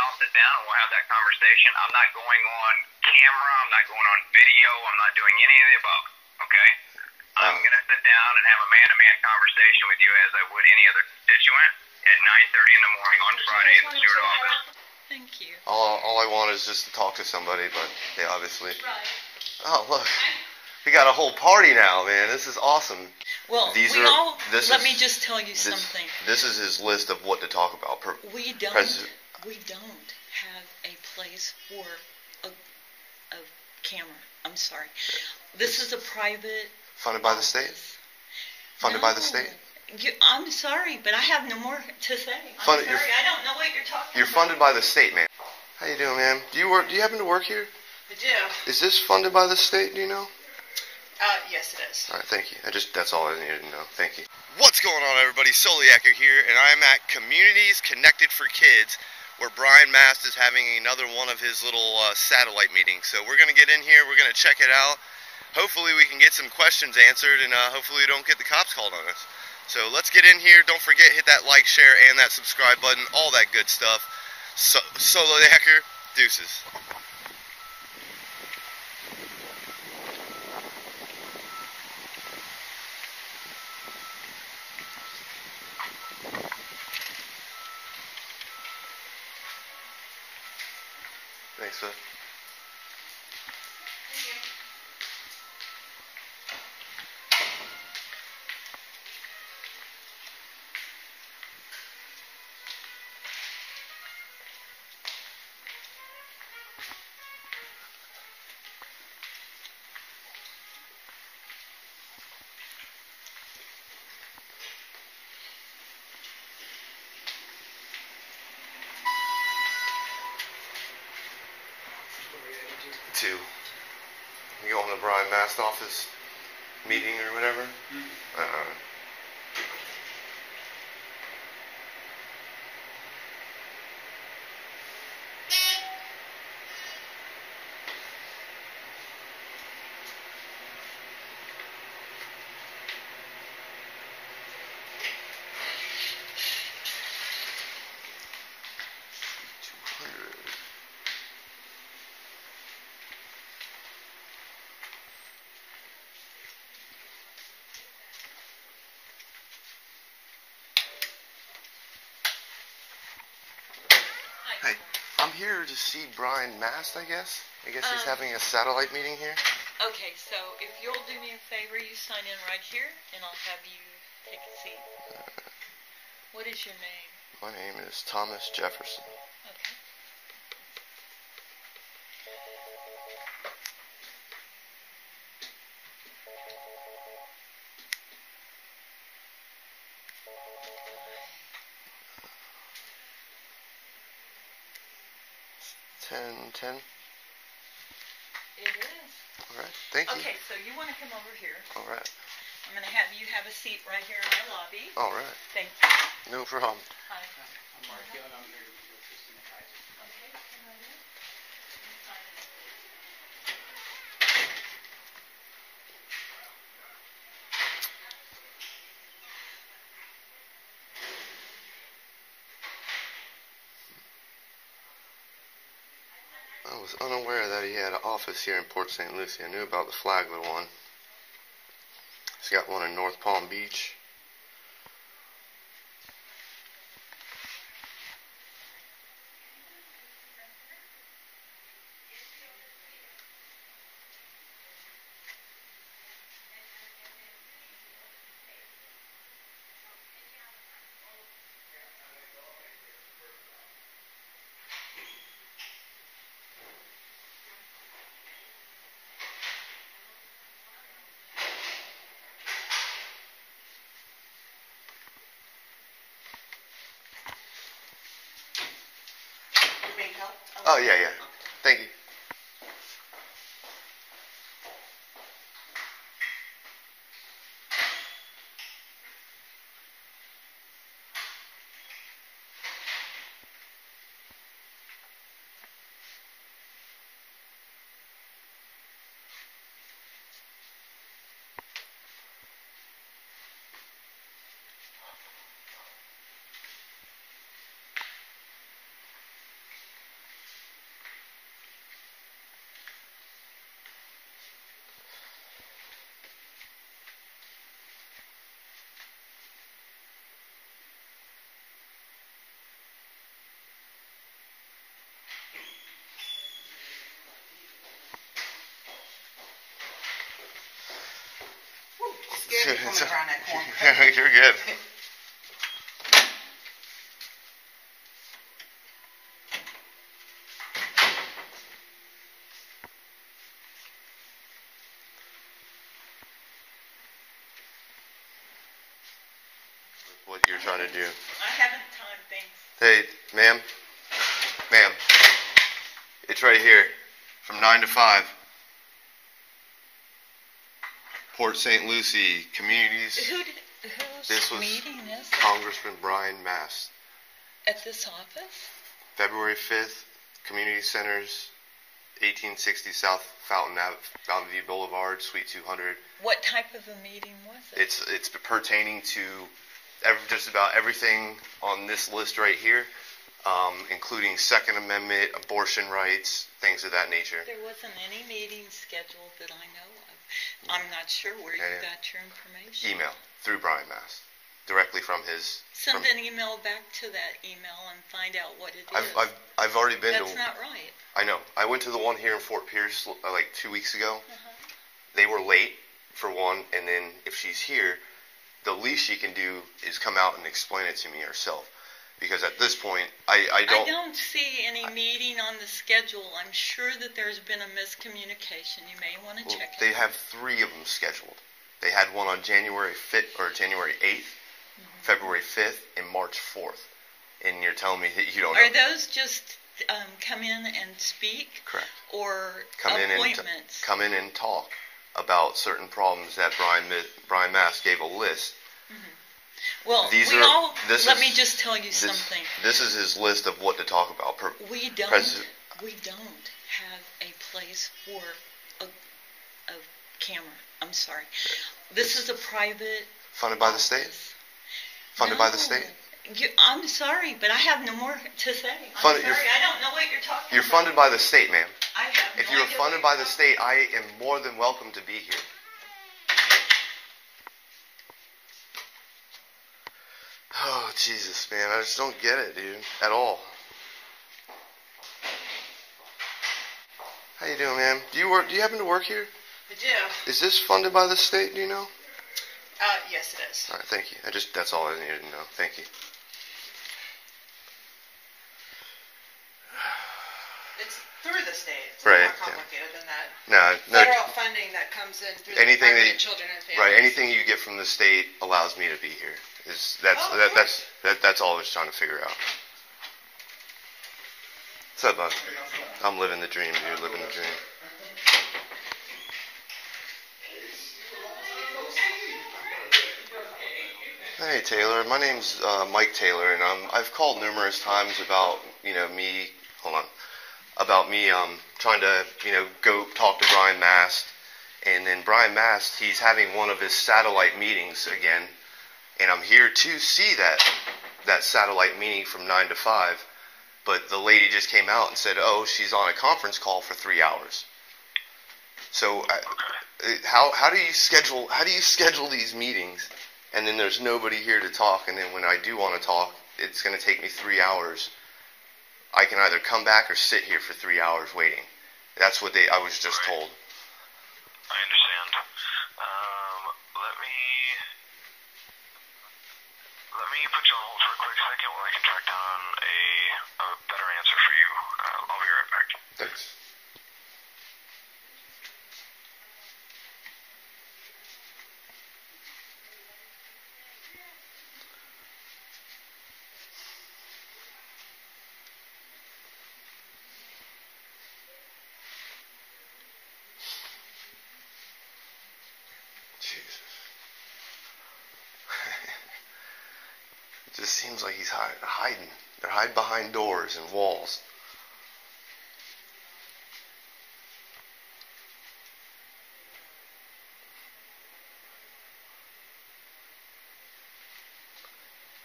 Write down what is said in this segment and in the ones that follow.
I'll sit down and we'll have that conversation. I'm not going on camera. I'm not going on video. I'm not doing any of the above. Okay? I'm going to sit down and have a man-to-man conversation with you as I would any other constituent at 9:30 in the morning on Friday at the Stewart office. Thank you. All I want is just to talk to somebody, but they obviously... Right. Oh, look. We got a whole party now, man. This is awesome. Well, let me just tell you something. This is his list of what to talk about. We don't have a place for a camera. I'm sorry. This is a private... Funded by the state? Funded by the state? I'm sorry, but I have no more to say. I don't know what you're talking about. You're funded by the state, man. How you doing, ma'am? Do you happen to work here? I do. Is this funded by the state, do you know? Yes, it is. Alright, thank you. That's all I needed to know. Thank you. What's going on, everybody? Soliaker here, and I'm at Communities Connected for Kids, where Brian Mast is having another one of his little satellite meetings. So we're going to get in here, we're going to check it out. Hopefully we can get some questions answered, and hopefully we don't get the cops called on us. So let's get in here. Don't forget, hit that like, share, and that subscribe button, all that good stuff. Soliaker, deuces. Thanks, sir. Two. You go on the Brian Mast office meeting or whatever? Hey, I'm here to see Brian Mast, I guess. I guess he's having a satellite meeting here. Okay, so if you'll do me a favor, you sign in right here, and I'll have you take a seat. What is your name? My name is Thomas Jefferson. Okay. $10. It is. All right, thank you. Okay, so you want to come over here. All right. I'm going to have you have a seat right here in my lobby. All right. Thank you. No problem. Hi. I'm Mark Young. I'm here with Kristen Kaiser. Okay, come right in. Sign in. I was unaware that he had an office here in Port St. Lucie. I knew about the Flagler one. He's got one in North Palm Beach. Oh, yeah. Thank you. Scared me coming around that corner. You're good. What you're trying to do. I haven't time, thanks. Hey, ma'am. Ma'am. It's right here. From 9 to 5. Port St. Lucie Communities. Whose This was meeting is it? Congressman Brian Mast. At this office? February 5th, Community Centers, 1860 South Fountain View Boulevard, Suite 200. What type of a meeting was it? It's pertaining to just about everything on this list right here, including Second Amendment, abortion rights, things of that nature. There wasn't any meeting scheduled that I know of. I'm not sure where you got your information. Email through Brian Mast, directly from his. Send an email back to that email and find out what it is. I've already been to. That's not right. I know. I went to the one here in Fort Pierce like 2 weeks ago. They were late for one, and then if she's here, the least she can do is come out and explain it to me herself. Because at this point, I don't see any meeting on the schedule. I'm sure that there's been a miscommunication. You may want to check it. They have 3 of them scheduled. They had one on January 5th or January 8th, February 5th, and March 4th. And you're telling me that you don't know. Are those just come in and speak? Correct. Or appointments? Come in and talk about certain problems that Brian Mast gave a list. Well, let me just tell you something. This is his list of what to talk about. We don't have a place for a camera. I'm sorry. This is a private funded by the state. Funded by the state. I'm sorry, but I have no more to say. I'm sorry, I don't know what you're talking about. You're funded by the state, ma'am. I have If you're funded by the state, I am more than welcome to be here. Oh, Jesus, man. I just don't get it, dude. At all. How you doing, ma'am? Do you happen to work here? I do. Is this funded by the state, do you know? Yes, it is. All right, thank you. That's all I needed to know. Thank you. It's through the state. It's right, more complicated than that. No. Federal funding that comes in through the Department of Children and Families. Right, anything you get from the state allows me to be here. That's all I was trying to figure out. What's up, bud? I'm living the dream, dude. Living the dream. Hey, Taylor. My name's Mike Taylor, and I've called numerous times about me. Hold on. About me trying to go talk to Brian Mast, and then Brian Mast, he's having one of his satellite meetings again, and I'm here to see that satellite meeting from 9 to 5. But the lady just came out and said, "Oh, she's on a conference call for 3 hours." So how do you schedule these meetings, and then there's nobody here to talk, and then when I do want to talk, it's going to take me 3 hours. I can either come back or sit here for 3 hours waiting. That's what I was just told. I understand. Let me put you on hold for a quick second while I can track down a better answer for you. I'll be right back. Thanks. Jesus. It just seems like he's hiding. They're hiding behind doors and walls.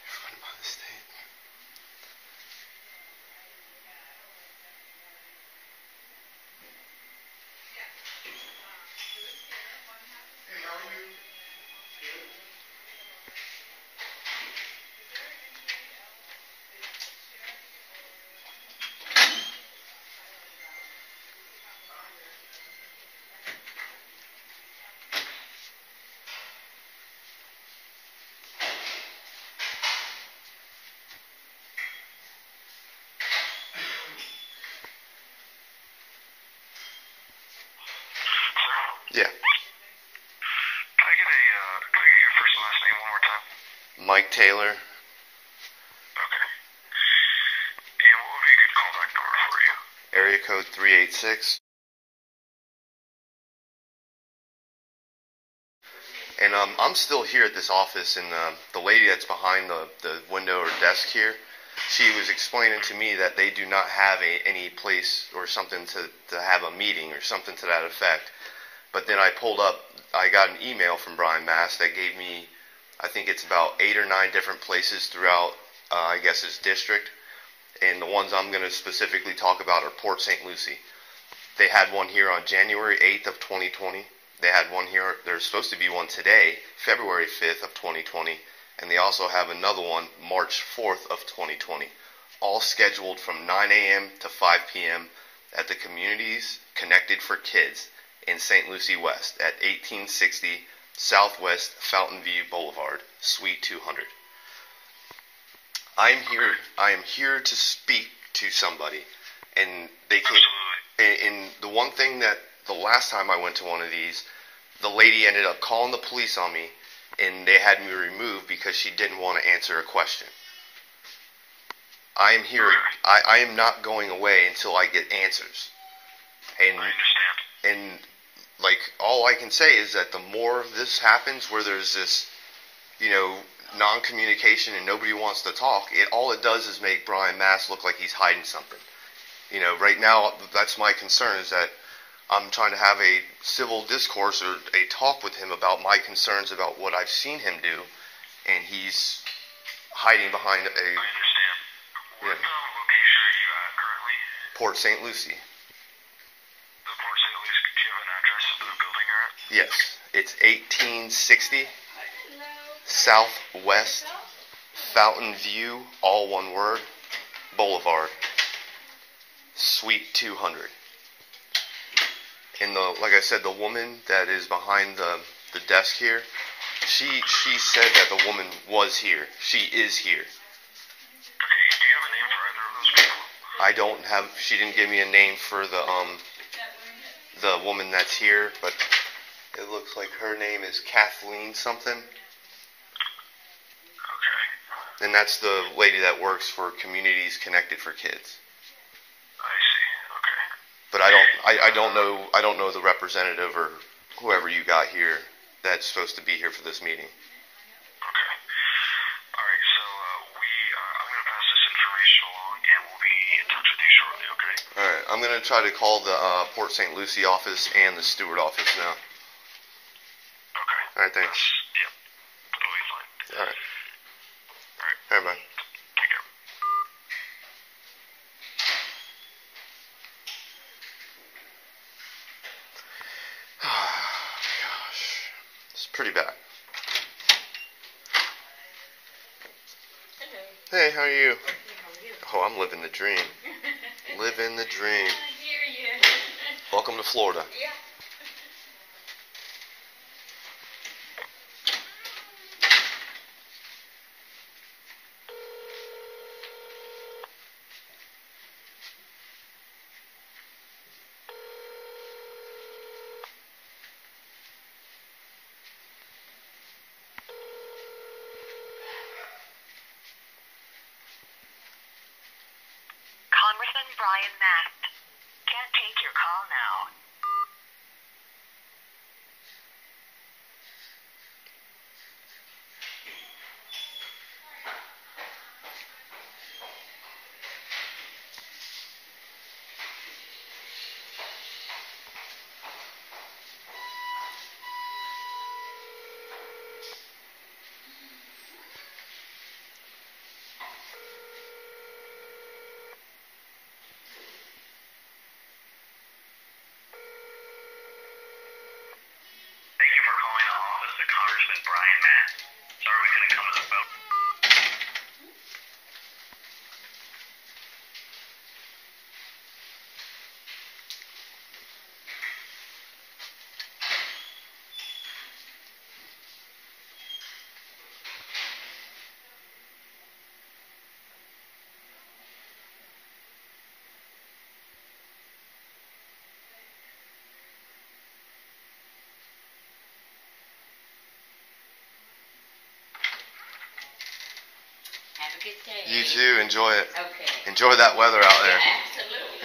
You're funded by the state. Yeah. Can I get your first and last name one more time? Mike Taylor. Okay. And what would be a good callback number for you? Area code 386. And I'm still here at this office, and the lady that's behind the window or desk here, she was explaining to me that they do not have any place or something to have a meeting or something to that effect. But then I pulled up, I got an email from Brian Mast that gave me, I think it's about 8 or 9 different places throughout, I guess, his district. And the ones I'm going to specifically talk about are Port St. Lucie. They had one here on January 8th of 2020. They had one here, there's supposed to be one today, February 5th of 2020. And they also have another one, March 4th of 2020. All scheduled from 9 a.m. to 5 p.m. at the Communities Connected for Kids in St. Lucie West at 1860 Southwest Fountain View Boulevard, Suite 200. I am here to speak to somebody, and they can. And the one thing that the last time I went to one of these, the lady ended up calling the police on me, and they had me removed because she didn't want to answer a question. I am here. I am not going away until I get answers. And I understand. And like, all I can say is that the more this happens, where there's this, non-communication and nobody wants to talk, all it does is make Brian Mast look like he's hiding something. Right now, that's my concern, is that I'm trying to have a civil discourse or a talk with him about my concerns about what I've seen him do, and he's hiding behind a... I understand. What location are you at currently? Port St. Lucie. The Port St. Lucie, do you have an address of the building you're at? Yes, it's 1860 Southwest Fountain View, all one word, Boulevard, Suite 200. And like I said, the woman that is behind the desk here, she said that the woman was here. She is here. Okay, do you have a name for either of those people? I don't have. She didn't give me a name for the woman that's here, but it looks like her name is Kathleen something. Okay. And that's the lady that works for Communities Connected for Kids. I see. Okay. But I don't know the representative or whoever you got here that's supposed to be here for this meeting. Okay. All right. So I'm going to pass this information along, and we'll be in touch with you shortly. Okay. All right. I'm going to try to call the Port St. Lucie office and the Stewart office now. Okay. All right. Thanks. Yep. That'll be fine. All right. All right. All right. Bye. Take care. Gosh, it's pretty bad. Hello. Hey, how are you? How are you? Oh, I'm living the dream. Living the dream. I hear you. Welcome to Florida. Yeah. Congressman Brian Mast. Can't take your call now. Thank you for calling the office of Congressman Brian Mast. Sorry we couldn't come to the phone. a good day. You too. Enjoy it. Okay. Enjoy that weather out there. Absolutely.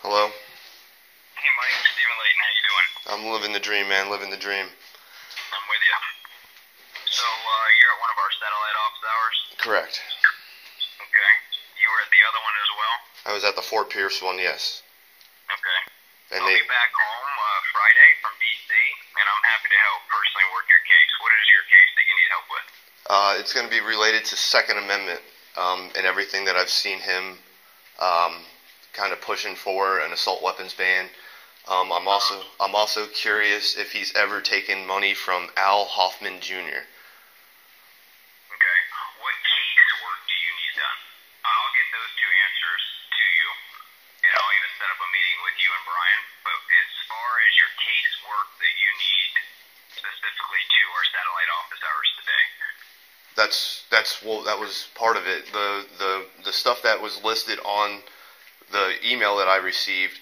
Hello? Hey, Mike. Stephen Layton. How you doing? I'm living the dream, man. Living the dream. I'm with you. So, you're at one of our satellite office hours? Correct. Okay. You were at the other one as well? I was at the Fort Pierce one, yes. Okay. And I'll be back home Friday from D.C., and I'm happy to help personally work your case. What is your case that you need help with? It's going to be related to Second Amendment and everything that I've seen him kind of pushing for an assault weapons ban. I'm also curious if he's ever taken money from Al Hoffman Jr. Okay. What case work do you need done? I'll get those two answers to you, and I'll even set up a meeting with you and Brian. But as far as your case work that you need specifically to our satellite office hours today. That was part of it. The stuff that was listed on the email that I received.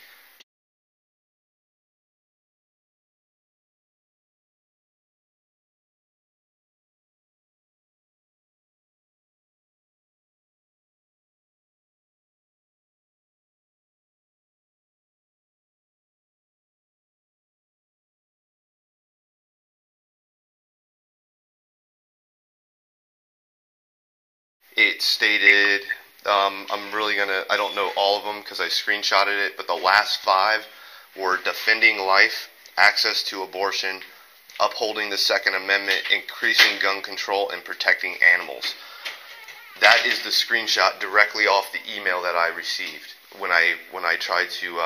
It stated, I don't know all of them because I screenshotted it, but the last 5 were defending life, access to abortion, upholding the Second Amendment, increasing gun control, and protecting animals. That is the screenshot directly off the email that I received when I tried to,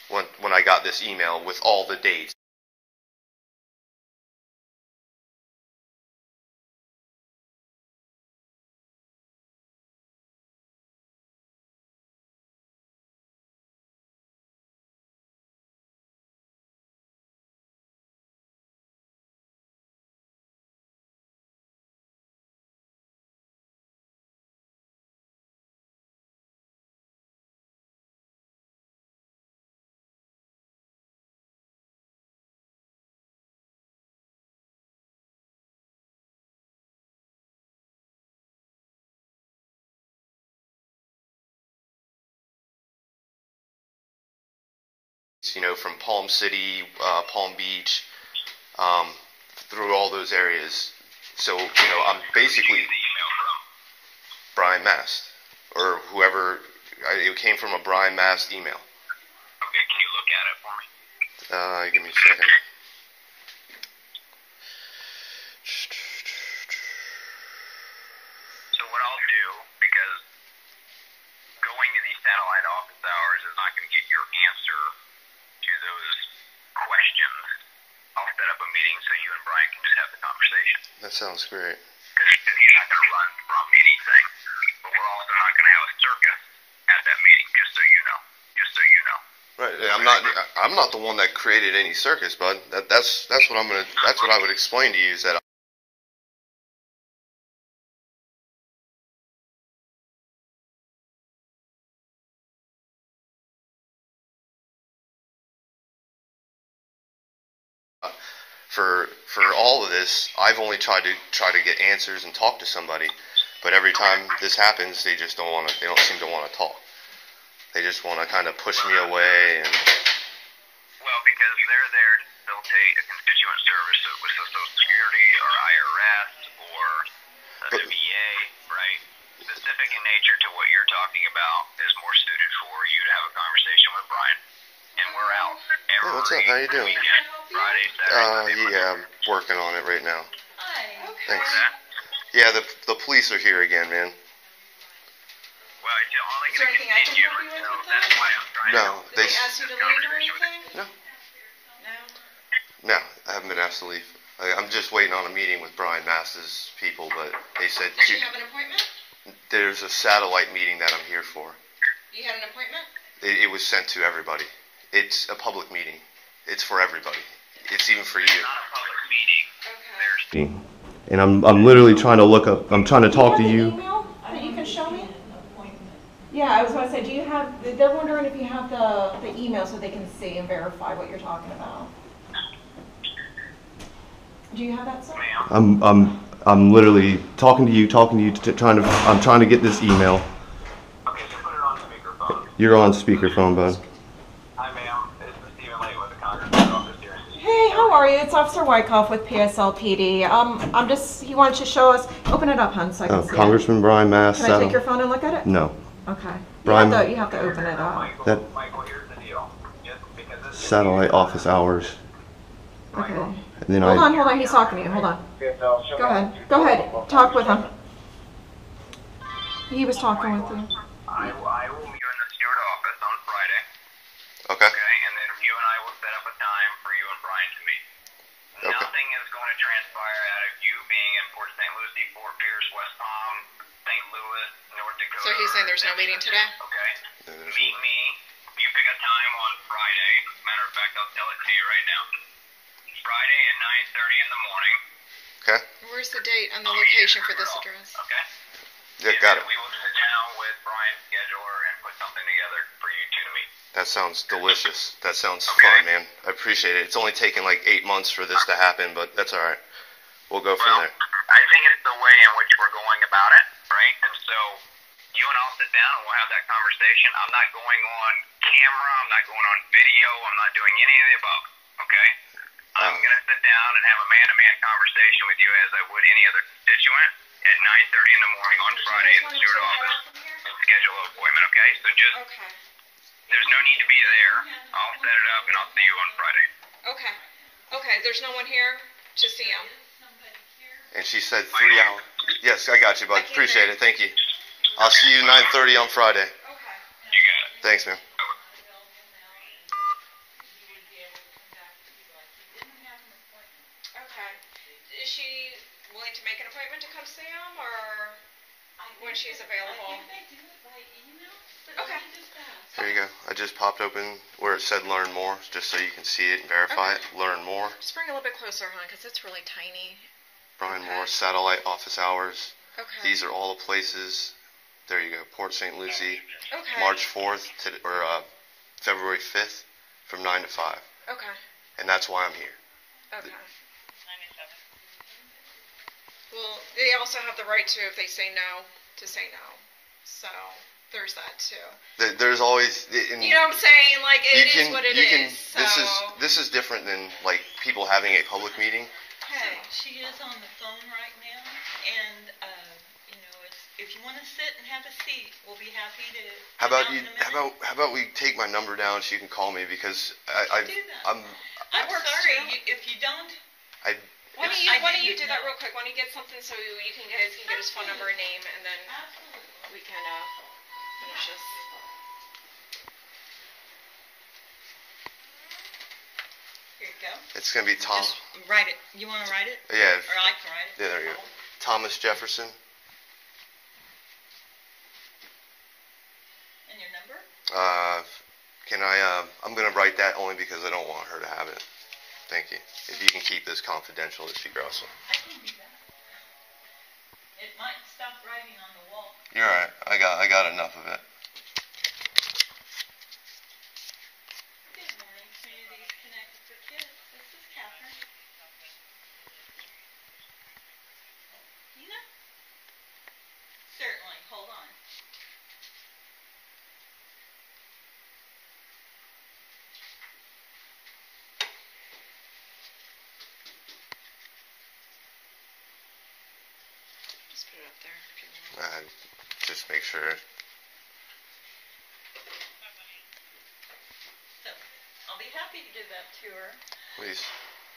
when I got this email with all the dates. From Palm City, Palm Beach, through all those areas. So, I'm basically The email from? Brian Mast, or whoever. It came from a Brian Mast email. Okay, can you look at it for me? Give me a second. So what I'll do, because going to these satellite office hours is not going to get your answer to those questions, I'll set up a meeting so you and Brian can just have the conversation. That sounds great. Because he's not going to run from anything. But we're also not going to have a circus at that meeting, just so you know. Just so you know. Right. I'm not the one that created any circus, bud. That's what I would explain to you is that. For all of this, I've only tried to get answers and talk to somebody, but every time this happens, they just don't seem to want to talk. They just want to kind of push me away and. Well, because they're there to facilitate a constituent service with Social Security or IRS or the VA, right? Specific in nature to what you're talking about is more suited for you to have a conversation with Brian. And we're out every Hey, what's up? How you doing? weekend, Friday, Saturday, Sunday. Yeah, I'm working on it right now. Hi. Okay. Thanks. Yeah, the police are here again, man. Well, it's only Is there going to anything I can continue, help you with so with that's that? why I'm trying No, to Did they ask you to leave or anything? No, No? I haven't been asked to leave. I'm just waiting on a meeting with Brian Mast's people, but they said Did you have an appointment? there's a satellite meeting that I'm here for. You had an appointment? It was sent to everybody. It's a public meeting. It's for everybody. It's even for you. It's not a public meeting. Okay. And I'm literally trying to look up. I'm trying to talk to you. Email that you can show me? Yeah, I was going to say, do you have? They're wondering if you have the email so they can see and verify what you're talking about. Do you have that, sir? I'm literally talking to you, I'm trying to get this email. Okay, so put it on speakerphone. You're on speakerphone, bud. Hi, ma'am. This is Stephen Late with the Congressman's office here in D.C. Hey, how are you? It's Officer Wyckoff with PSLPD. He wanted to show us, open it up, hon, so I can see it. Congressman Brian Mast. Can I take your phone and look at it? No. Okay. Brian, You have to open it up. Michael, here's the deal. Just because this is Satellite office hours. Okay. And then Hold on, he's talking to you, hold on. Go ahead, talk with him. He was talking with you. I will meet you in the Stewart office on Friday. Okay. Okay, and then you and I will set up a time for you and Brian to meet. Okay. Nothing is going to transpire out of you being in Port St. Lucie, Fort Pierce, West Palm, St. Louis, North Dakota. So he's saying there's no meeting today? Okay. Meet me. You pick a time on Friday. Matter of fact, I'll tell it to you right now. Friday at 9:30 in the morning. Okay. Where's the date and the location for this address? Okay. Yeah, got it. We will sit down with Brian's scheduler and put something together for you two to meet. That sounds delicious. That sounds Okay. fun, man. I appreciate it. It's only taken like 8 months for this to happen, but that's all right. We'll go from there. I think it's the way in which we're going about it, right? And so you and I'll sit down and we'll have that conversation. I'm not going on camera. I'm not going on video. I'm not doing any of the above, okay? I'm going to sit down and have a man-to-man conversation with you as I would any other constituent at 9:30 in the morning on Friday in the Stewart office and schedule an appointment, okay? So just, Okay. there's no need to be there. I'll set it up and I'll see you on Friday. Okay. Okay, there's no one here to see him. And she said 3 hours. Yes, I got you, bud. I can't Appreciate hear it. Thank you. I'll see you 9:30 on Friday. Okay. You got it. Thanks, man. Okay. Is she willing to make an appointment to come see him, or when she's available? Okay. Here you go. I just popped open where it said learn more, just so you can see it and verify it. Learn more. Just bring it a little bit closer, hon, because it's really tiny. Brian Okay. Moore, satellite office hours. Okay. These are all the places. There you go. Port St. Lucie, Okay. March 4th or February 5th from 9 to 5. Okay. And that's why I'm here. Okay. Well, they also have the right to, if they say no, to say no. So there's that too. There's always. You know what I'm saying? Like it is what it is. So. This is different than like people having a public meeting. Hey, she is on the phone right now, and if you want to sit and have a seat, we'll be happy to. How about we take my number down so you can call me because do that. I'm sorry if you don't. Why don't you do that real quick? Why don't you get something so you can get his phone number and name, and then we can finish this. Here you go. It's gonna be Tom. Just write it. You want to write it? Yeah. Or I can write it. Yeah, there you go. Thomas Jefferson. And your number? I'm gonna write that only because I don't want her to have it. Thank you. If you can keep this confidential, it'd be awesome. I can do that. It might stop writing on the wall. You're alright. I got enough of it. Good morning, Communities Connected for Kids. This is Catherine. Nina? Certainly. Hold on. Just put it up there if you want. Just make sure. So, I'll be happy to give that to her. Please.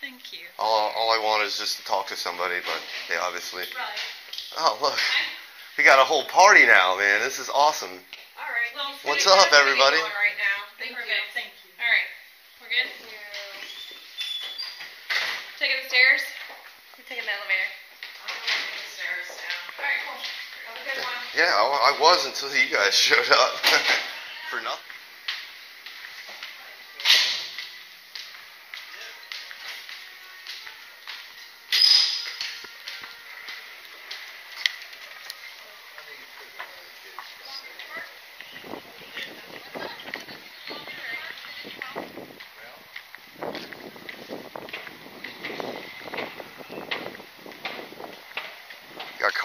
Thank you. All I want is just to talk to somebody, but they obviously. Right. Oh look, we got a whole party now, man. This is awesome. All right. Well, What's up, everybody? Right now. Thank you. Thank you. All right. We're good? Taking the stairs? We're taking the elevator. I'm going to take the stairs now. All right, cool. Have a good one. Yeah, I was until you guys showed up for nothing.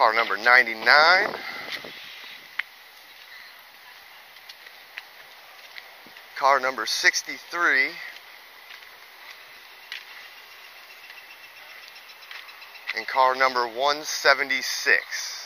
car number 99, car number 63, and car number 176.